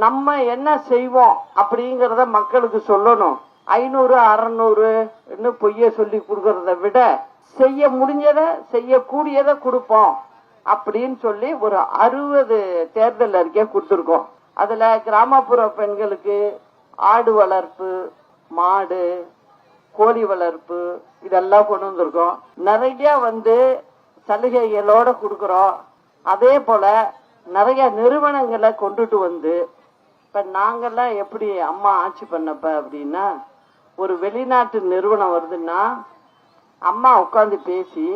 நம்ம என்ன செய்வோம் அப்படிங்கறத மக்களுக்கு சொல்லணும். 500 600 பொய்ய சொல்லி கொடுக்கறத விட செய்ய முடிஞ்சத செய்யக்கூடியதை கொடுப்போம் அப்படின்னு சொல்லி ஒரு 60 தேர்தல் அறிக்கை கொடுத்துருக்கோம். அதுல கிராமப்புற பெண்களுக்கு ஆடு வளர்ப்பு, மாடு, கோழி வளர்ப்பு இதெல்லாம் கொண்டு வந்திருக்கோம். நிறைய சலுகைகளோட கொடுக்கறோம். அதே போல நிறைய நிறுவனங்களை கொண்டுட்டு வந்து இப்ப நாங்கெல்லாம் எப்படி அம்மா ஆட்சி பண்ணப்ப அப்படின்னா, ஒரு வெளிநாட்டு நிறுவனம் வருதுன்னா அம்மா உட்கார்ந்து பேசி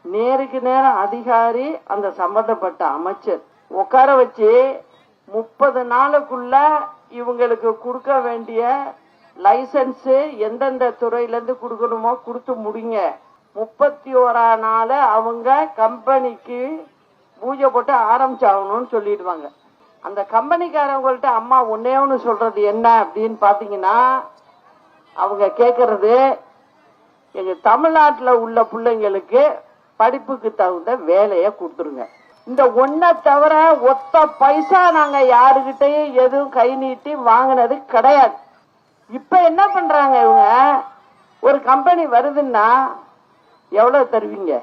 நேருக்கு நேரம் அதிகாரி அந்த சம்பந்தப்பட்ட அமைச்சர் உட்கார வச்சு 30 நாளுக்குள்ள இவங்களுக்கு கொடுக்க வேண்டிய லைசன்ஸ் எந்தெந்த துறையில இருந்து கொடுக்கணுமோ கொடுத்து முடிங்க. 31ஆம் நாள் அவங்க கம்பெனிக்கு பூஜை போட்டு ஆரம்பிச்சாகணும்னு சொல்லிடுவாங்க. அந்த கம்பெனிக்காரவங்கள்ட்ட அம்மா ஒன்னே ஒன்று சொல்றது என்ன அப்படின்னு பாத்தீங்கன்னா, அவங்க கேட்கறது எங்க தமிழ்நாட்டுல உள்ள பிள்ளைங்களுக்கு படிப்புக்கு தகுந்த வேலையை கொடுத்துருங்க. இந்த ஒன்ன தவிர ஒத்த பைசா நாங்க யாருகிட்டையும் எதுவும் கை நீட்டி வாங்கினது கிடையாது. இப்ப என்ன பண்றாங்க, இவங்க ஒரு கம்பெனி வருதுன்னா எவ்வளவு தருவீங்க?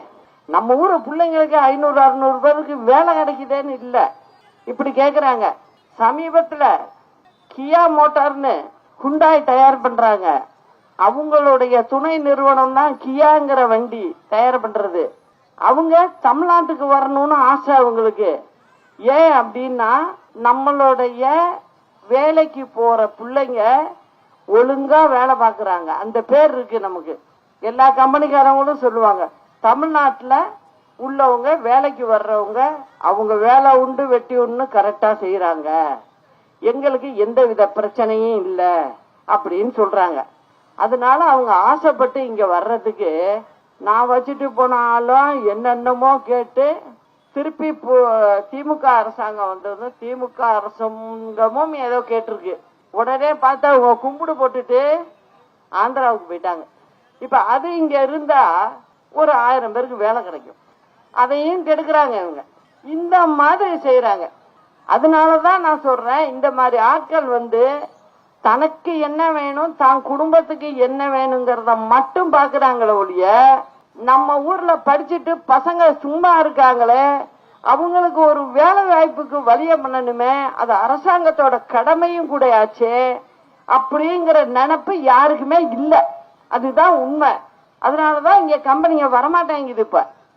நம்ம ஊரு பிள்ளைங்களுக்கு 500 600 பேருக்கு வேலை கிடைக்குதேன்னு இல்ல, இப்படி கேக்குறாங்க. சமீபத்துல கியா மோட்டார்னு ஹுண்டாய் தயார் பண்றாங்க. அவங்களுடைய துணை நிறுவனம் தான் கியாங்கிற வண்டி தயார் பண்றது. அவங்க தமிழ்நாட்டுக்கு வரணும்னு ஆசை அவங்களுக்கு. ஏன் அப்படின்னா, நம்மளுடைய வேலைக்கு போற பிள்ளைங்க ஒழுங்கா வேலை பார்க்கறாங்க, அந்த பேர் இருக்கு நமக்கு. எல்லா கம்பெனிக்காரங்களும் சொல்லுவாங்க, தமிழ்நாட்டுல உள்ளவங்க வேலைக்கு வர்றவங்க அவங்க வேலை உண்டு வெட்டி உண்டு கரெக்டா செய்யறாங்க, எங்களுக்கு எந்த வித பிரச்சனையும் இல்ல அப்படின்னு சொல்றாங்க. அதனால அவங்க ஆசைப்பட்டு இங்க வர்றதுக்கு நான் வச்சுட்டு போனாலும் என்னென்னமோ கேட்டு திருப்பி திமுக அரசாங்கம் வந்தது. திமுக அரசாங்கமும் ஏதோ கேட்டிருக்கு. உடனே பார்த்தா அவங்க கும்பிடு போட்டுட்டு ஆந்திராவுக்கு போயிட்டாங்க. இப்ப அது இங்க இருந்தா ஒரு 1000 பேருக்கு வேலை கிடைக்கும். அதையும் கெடுக்கிறாங்க இவங்க, இந்த மாதிரி செய்யறாங்க. அதனாலதான் நான் சொல்றேன், இந்த மாதிரி ஆட்கள் தனக்கு என்ன வேணும், தான் குடும்பத்துக்கு என்ன வேணுங்கிறத மட்டும் பாக்குறாங்களே ஒழிய, நம்ம ஊர்ல படிச்சுட்டு பசங்க சும்மா இருக்காங்களே அவங்களுக்கு ஒரு வேலை வாய்ப்புக்கு வழிய பண்ணணுமே, அது அரசாங்கத்தோட கடமையும் கூட ஆச்சு அப்படிங்கிற நினைப்பு யாருக்குமே இல்ல. அதுதான் உண்மை. அதனாலதான் இங்க கம்பெனிங்க வரமாட்டேங்குது. இப்ப